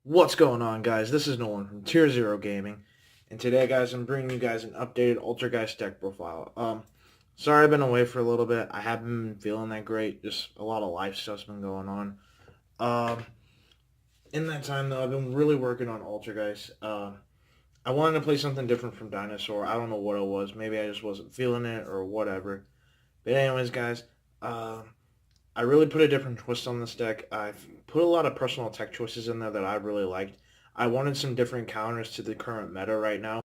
What's going on, guys? This is Nolan from Tier Zero Gaming, and today, guys, I'm bringing you guys an updated Altergeist deck profile. Sorry I've been away for a little bit. I haven't been feeling that great. Just a lot of life stuff's been going on. Um, in that time, though, I've been really working on Altergeist. I wanted to play something different from Dinosaur. I don't know what it was. Maybe I just wasn't feeling it or whatever. But anyways, guys, uh, I really put a different twist on this deck. I've put a lot of personal tech choices in there that I really liked. I wanted some different counters to the current meta right now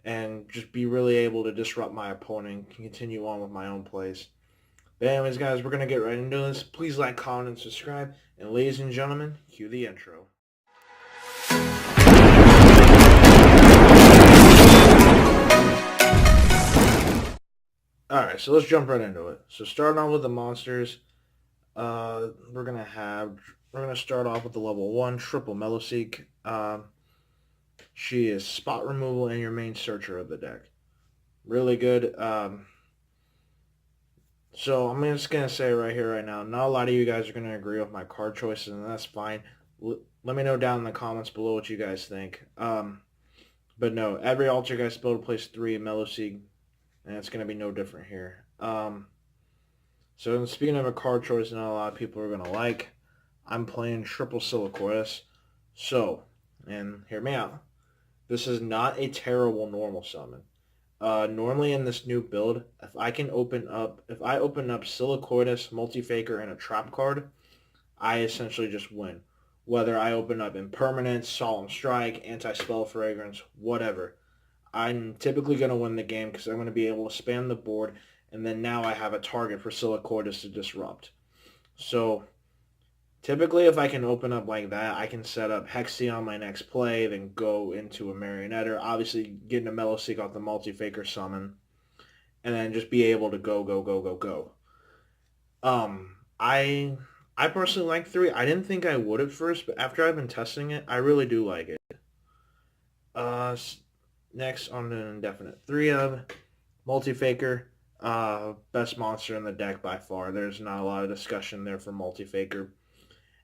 and just be really able to disrupt my opponent and continue on with my own plays. But anyways, guys, we're going to get right into this. Please like, comment, and subscribe. And ladies and gentlemen, cue the intro. Alright, so let's jump right into it. So starting off with the monsters, we're gonna start off with the level 1 triple Meloseek. She is spot removal and your main searcher of the deck. Really good. So I'm just gonna say right here, right now, not a lot of you guys are gonna agree with my card choices, and that's fine. Let me know down in the comments below what you guys think. But no, every Altergeist build plays 3 Meloseek, and it's gonna be no different here. So speaking of a card choice not a lot of people are going to like, I'm playing triple Silicoris. So, and hear me out, this is not a terrible normal summon. Normally in this new build, if I open up Silicoris, Multifaker, and a trap card, I essentially just win. Whether I open up Impermanence, Solemn Strike, Anti-Spell Fragrance, whatever. I'm typically going to win the game because I'm going to be able to spam the board, and then now I have a target for Silicoides to disrupt. So typically if I can open up like that, I can set up Hexy on my next play, then go into a Marionetter, obviously getting a Meloseek off the Multifaker summon, and then just be able to go. I personally like 3. I didn't think I would at first, but after I've been testing it, I really do like it. Next on an indefinite 3 of Multifaker. Best monster in the deck by far. There's not a lot of discussion there for Multifaker.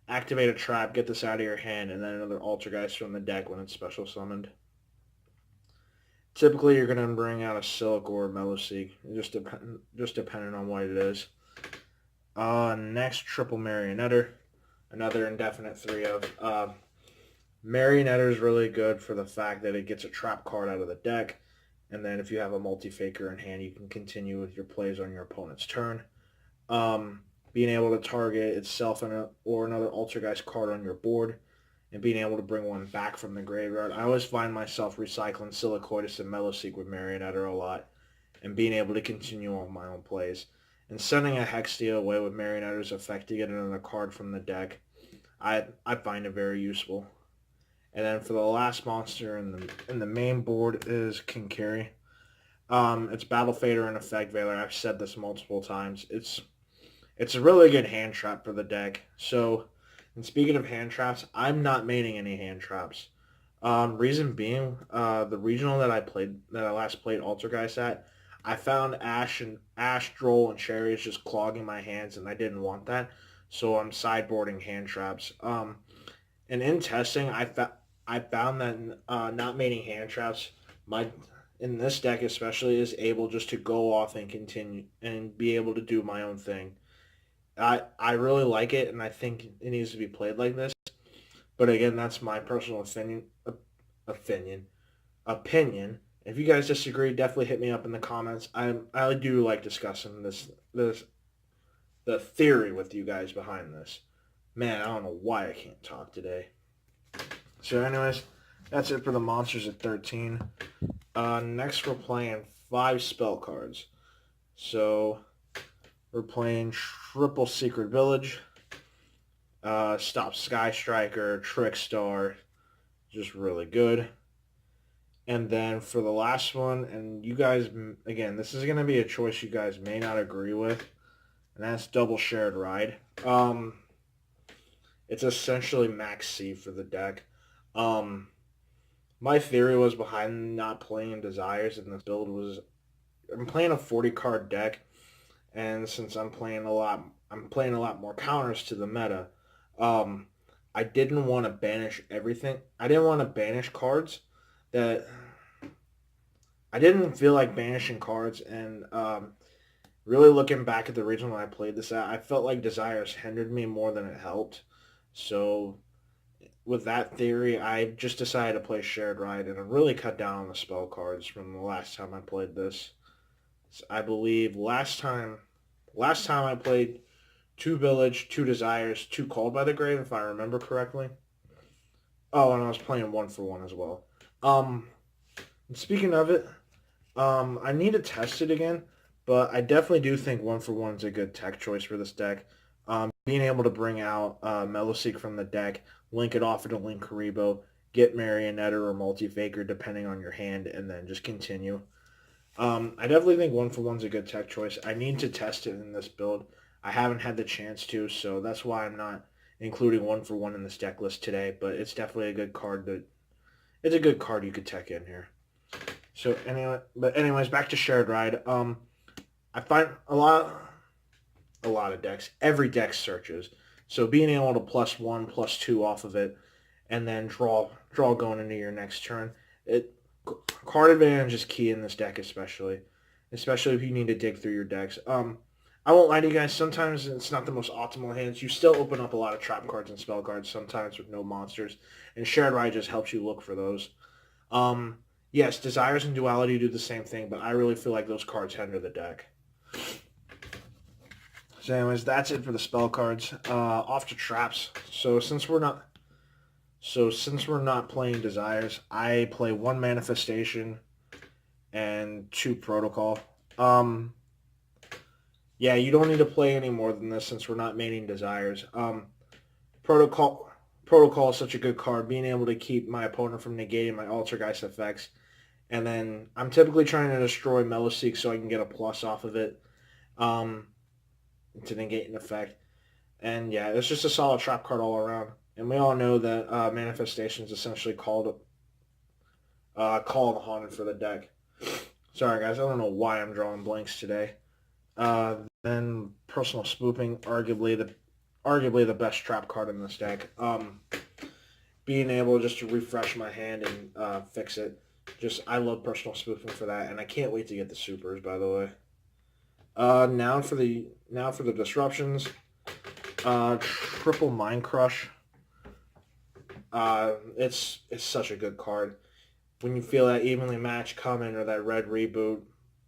Activate a trap, get this out of your hand, and then another Altergeist from the deck when it's special summoned. Typically, you're going to bring out a Silk or a Meloseek, just depending on what it is. Next, triple Marionetter. Another indefinite 3 of. Marionetter is really good for the fact that it gets a trap card out of the deck. And then if you have a Multifaker in hand, you can continue with your plays on your opponent's turn. Being able to target itself or another Altergeist card on your board, and being able to bring one back from the graveyard. I always find myself recycling Silicoides and Meloseek with Marionetter a lot, and being able to continue on my own plays. And sending a Hextia away with Marionetter's effect to get another card from the deck, I find it very useful. And then for the last monster in the main board is Kinkari. It's Battle Fader and Effect Veiler. I've said this multiple times. It's a really good hand trap for the deck. So, and speaking of hand traps, I'm not maining any hand traps. Reason being, the regional that I last played Altergeist at, I found Ash, Droll, and Cherries just clogging my hands, and I didn't want that. So I'm sideboarding hand traps. And in testing, I found that not maining hand traps, in this deck especially, is able just to go off and continue and be able to do my own thing. I really like it, and I think it needs to be played like this. But again, that's my personal opinion. If you guys disagree, definitely hit me up in the comments. I do like discussing the theory with you guys behind this. Man, I don't know why I can't talk today. So anyways, that's it for the monsters at 13. Next we're playing 5 spell cards. So we're playing triple Secret Village, Stop Sky Striker, Trickstar, just really good. And then for the last one, and you guys, again, this is going to be a choice you guys may not agree with, and that's Double Shared Ride. It's essentially max C for the deck. My theory was behind not playing Desires in this build was I'm playing a 40 card deck, and since I'm playing a lot more counters to the meta, I I didn't want to banish everything. I didn't want to banish cards that I didn't feel like banishing cards, and really looking back at the reason why I played this out, I felt like Desires hindered me more than it helped. So with that theory, I just decided to play Shared Ride and I really cut down on the spell cards from the last time I played this. So I believe last time I played 2 Village, 2 Desires, 2 Called by the Grave, if I remember correctly. Oh, and I was playing 1 for 1 as well. Um, Speaking of it, I need to test it again, but I definitely do think 1 for 1 is a good tech choice for this deck. Being able to bring out Meloseek from the deck, link it off into Link Karibo, get Marionetta or Multi-Faker depending on your hand, and then just continue. I definitely think 1 for 1 is a good tech choice. I need to test it in this build. I haven't had the chance to, so that's why I'm not including 1 for 1 in this deck list today, but it's definitely a good card it's a good card you could tech in here. So anyways, back to Shared Ride. I find a lot of decks. Every deck searches. So being able to +1, +2 off of it, and then draw going into your next turn, card advantage is key in this deck, especially if you need to dig through your decks. I won't lie to you guys. Sometimes it's not the most optimal hands. You still open up a lot of trap cards and spell cards sometimes with no monsters, and Shared Ride just helps you look for those. Yes, Desires and Duality do the same thing, but I really feel like those cards hinder the deck. So anyways, that's it for the spell cards. Off to traps. So since we're not playing Desires, I play 1 Manifestation and 2 Protocol. Yeah, you don't need to play any more than this since we're not maining Desires. Protocol is such a good card, being able to keep my opponent from negating my Altergeist effects. And then I'm typically trying to destroy Meloseek so I can get a plus off of it to negate an effect. And yeah, it's just a solid trap card all around. And we all know that Manifestation is essentially called Call of the Haunted for the deck. Sorry guys, I don't know why I'm drawing blanks today. Then Personal Spoofing, arguably the best trap card in this deck. Being able just to refresh my hand and fix it. I love Personal Spoofing for that, and I can't wait to get the supers, by the way. Now for the disruptions. Triple Mind Crush. It's such a good card. When you feel that evenly match coming or that red reboot,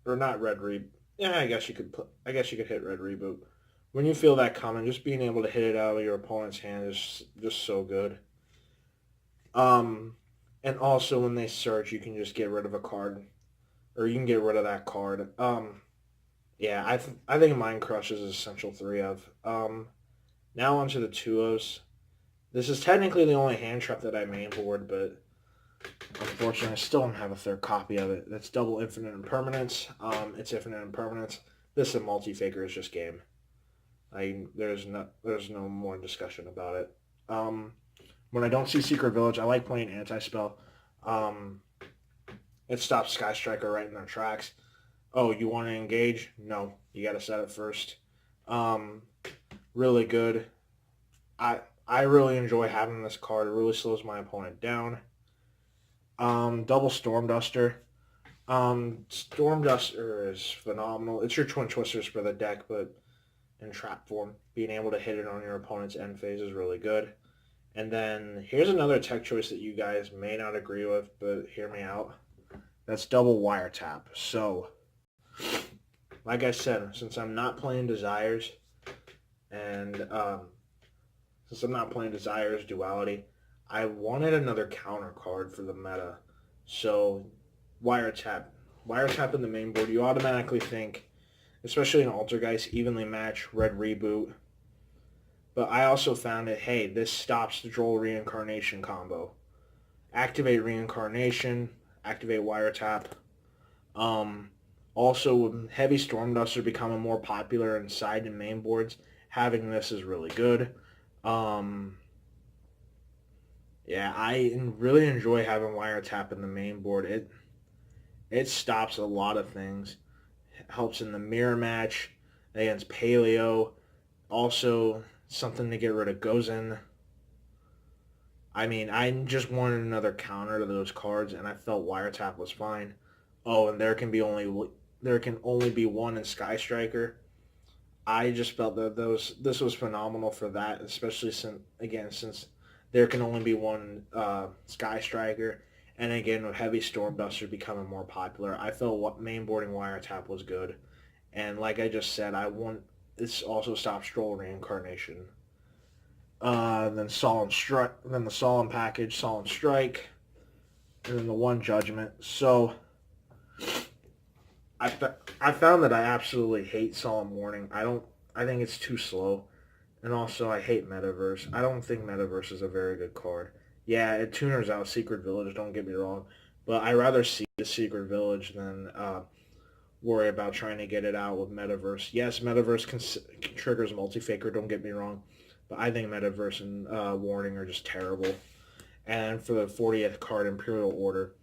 or not red reboot. Yeah, I guess you could hit red reboot. When you feel that coming, just being able to hit it out of your opponent's hand is just so good. And also when they search, you can just get rid of a card, or you can get rid of that card. Yeah, I think Mind Crush is essential 3 of. Now onto the 2-0s. This is technically the only hand trap that I main board, but unfortunately I still don't have a 3rd copy of it. That's double Infinite Impermanence. It's Infinite Impermanence. This and Multi-Faker is just game. There's no more discussion about it. When I don't see Secret Village, I like playing Anti-Spell. It stops Sky Striker right in their tracks. Oh, you want to engage? No, you got to set it first. Really good. I really enjoy having this card. It really slows my opponent down. Double Storm Duster. Storm Duster is phenomenal. It's your Twin Twisters for the deck, but in trap form. Being able to hit it on your opponent's end phase is really good. And then here's another tech choice that you guys may not agree with, but hear me out. That's double Wiretap. So, like I said, since I'm not playing Desires, and Duality, I wanted another counter card for the meta. So, Wiretap in the main board, you automatically think, especially in Altergeist, evenly match, red reboot. But I also found that, hey, this stops the Droll Reincarnation combo. Activate Reincarnation, activate Wiretap. Also, with Heavy Storm Duster becoming more popular in side and main boards, having this is really good. Yeah, I really enjoy having Wiretap in the main board. It stops a lot of things. It helps in the mirror match against Paleo. Also, something to get rid of Gozen. I mean, I just wanted another counter to those cards, and I felt Wiretap was fine. Oh, and there can only be one in Sky Striker. I just felt that this was phenomenal for that, especially since there can only be one Sky Striker, and again with Heavy Storm Duster becoming more popular, I felt what mainboarding Wiretap was good, and like I just said, I want this also stops Stroll Reincarnation. Then Solemn Strike, then the Solemn package, Solemn Strike, and then the One Judgment. So I found that I absolutely hate Solemn Warning. I think it's too slow. And also, I hate Metaverse. I don't think Metaverse is a very good card. Yeah, it tuners out Secret Village, don't get me wrong. But I'd rather see the Secret Village than worry about trying to get it out with Metaverse. Yes, Metaverse triggers Multi-Faker, don't get me wrong. But I think Metaverse and Warning are just terrible. And for the 40th card, Imperial Order,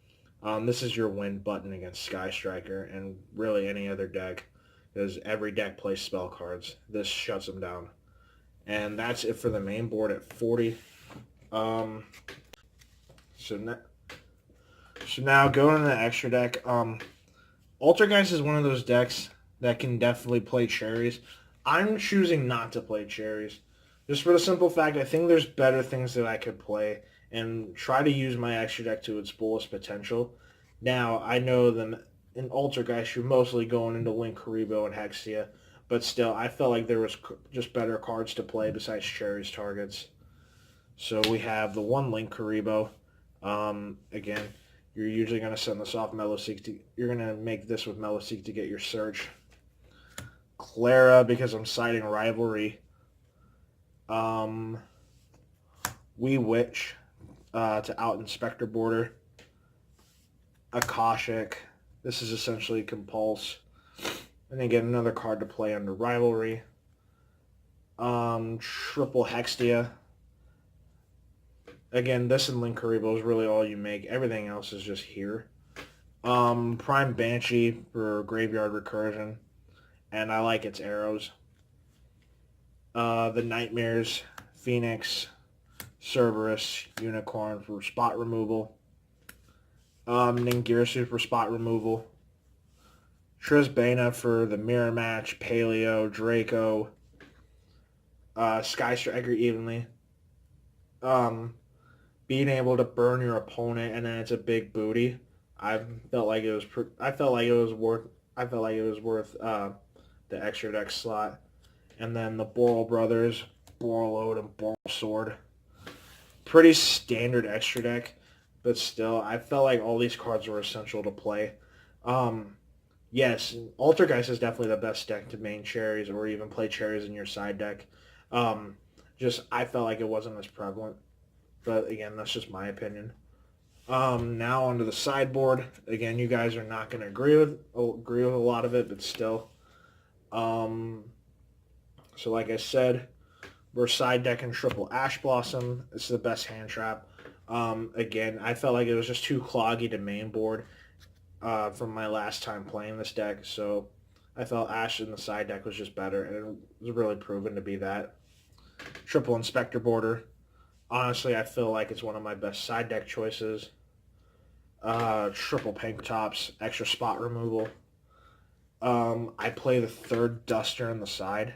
this is your win button against Sky Striker and really any other deck, because every deck plays spell cards. This shuts them down. And that's it for the main board at 40. Um, so, so now going to the extra deck. Altergeist is one of those decks that can definitely play cherries. I'm choosing not to play cherries. Just for the simple fact, I think there's better things that I could play and try to use my extra deck to its fullest potential. Now, I know that in Altergeist, you're mostly going into Link, Karibo, and Hexia, but still, I felt like there was just better cards to play besides Cherry's targets. So we have the one Link Karibo. Again, you're usually going to send this off Meloseek. You're going to make this with Meloseek to get your search. Clara, because I'm citing Rivalry. Wee Witch to out Inspector Border. Akashic. This is essentially Compulse. And then get another card to play under Rivalry. Triple Hextia. Again, this and Link Karibo is really all you make. Everything else is just here. Prime Banshee for Graveyard Recursion. And I like its arrows. The Nightmares, Phoenix, Cerberus, Unicorn for spot removal. Ningirsu for spot removal. Trisbana for the mirror match, Paleo, Draco, Sky Striker evenly. Being able to burn your opponent and then it's a big booty. I felt like it was worth the extra deck slot. And then the Boral Brothers, Boraload, and Boral Sword. Pretty standard extra deck, but still, I felt like all these cards were essential to play. Yes, Altergeist is definitely the best deck to main cherries or even play cherries in your side deck. I felt like it wasn't as prevalent, but again, that's just my opinion. Now onto the sideboard. Again, you guys are not going to agree with a lot of it, but still. So like I said, we're side decking Triple Ash Blossom. This is the best hand trap. Again, I felt like it was just too cloggy to main board from my last time playing this deck, so I felt Ash in the side deck was just better, and it was really proven to be that. Triple Inspector Border. Honestly, I feel like it's one of my best side deck choices. Triple Pink Tops, extra spot removal. I play the third Duster on the side.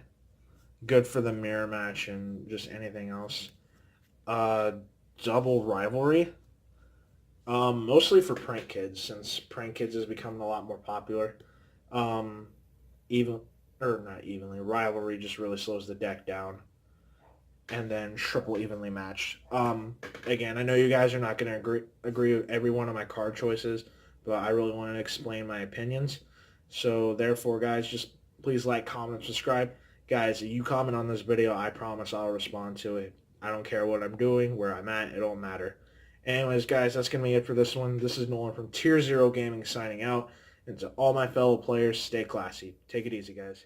Good for the mirror match and just anything else. Double Rivalry. Mostly for prank kids, since prank kids has become a lot more popular. Not evenly. Rivalry just really slows the deck down. And then triple evenly matched. Again, I know you guys are not going to agree with every one of my card choices, but I really want to explain my opinions. So therefore, guys, just please like, comment, subscribe. Guys, you comment on this video, I promise I'll respond to it. I don't care what I'm doing, where I'm at, it don't matter. Anyways, guys, that's going to be it for this one. This is Nolan from Tier Zero Gaming signing out. And to all my fellow players, stay classy. Take it easy, guys.